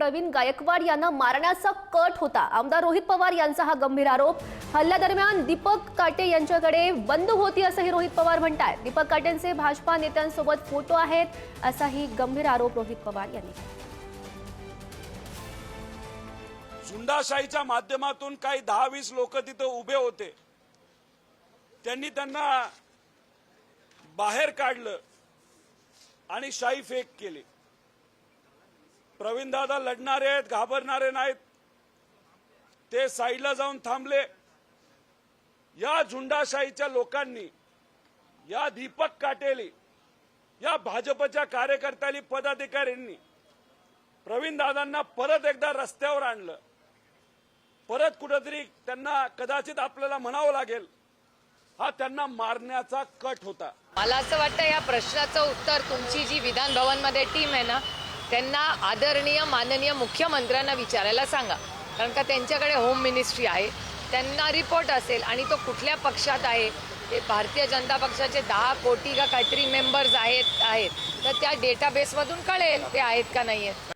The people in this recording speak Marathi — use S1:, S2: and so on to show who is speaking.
S1: प्रवीण गायकवाड यांना मारण्याचा कट होता। आमदार रोहित पवार यांचा हा गंभीर आरोप। हल्ल्यादरम्यान दीपक काटे यांच्याकडे बंदूक होती असंही रोहित पवार म्हणतात। दीपक काटेंचे भाजपा नेत्यांसोबत फोटो आहेत असाही गंभीर आरोप रोहित पवार यांनी केला।
S2: झुंडाशाहीच्या माध्यमातून काही 10-20 लोक तिथे उभे होते, त्यांना बाहेर काढलं आणि शाही फेक केली। प्रवीण दादा लढणारे आहेत, घाबरणारे नाहीत, ते साईडला जाऊन थांबले। या झुंडाशाहीच्या लोकांनी, या दीपक काटेली, या भाजपच्या कार्यकर्त्यांनी, पदाधिकाऱ्यांनी प्रवीण दादांना परत एकदा रस्त्यावर आणलं। परत कुठेतरी त्यांना कदाचित आपल्याला म्हणावं लागेल, हा त्यांना मारण्याचा कट होता।
S3: मला असं वाटतं या प्रश्नाचं उत्तर तुमची जी विधान भवनमध्ये टीम आहे ना, त्यांना आदरणीय माननीय मुख्यमंत्र्यांना विचारायला सांगा, कारण का त्यांच्याकडे होम मिनिस्ट्री आहे, त्यांना रिपोर्ट असेल आणि तो कुठल्या पक्षात आहे, ते भारतीय जनता पक्षाचे 10 कोटी का काहीतरी मेंबर्स आहेत तर त्या डेटाबेसमधून कळेल ते आहेत का नाही आहेत।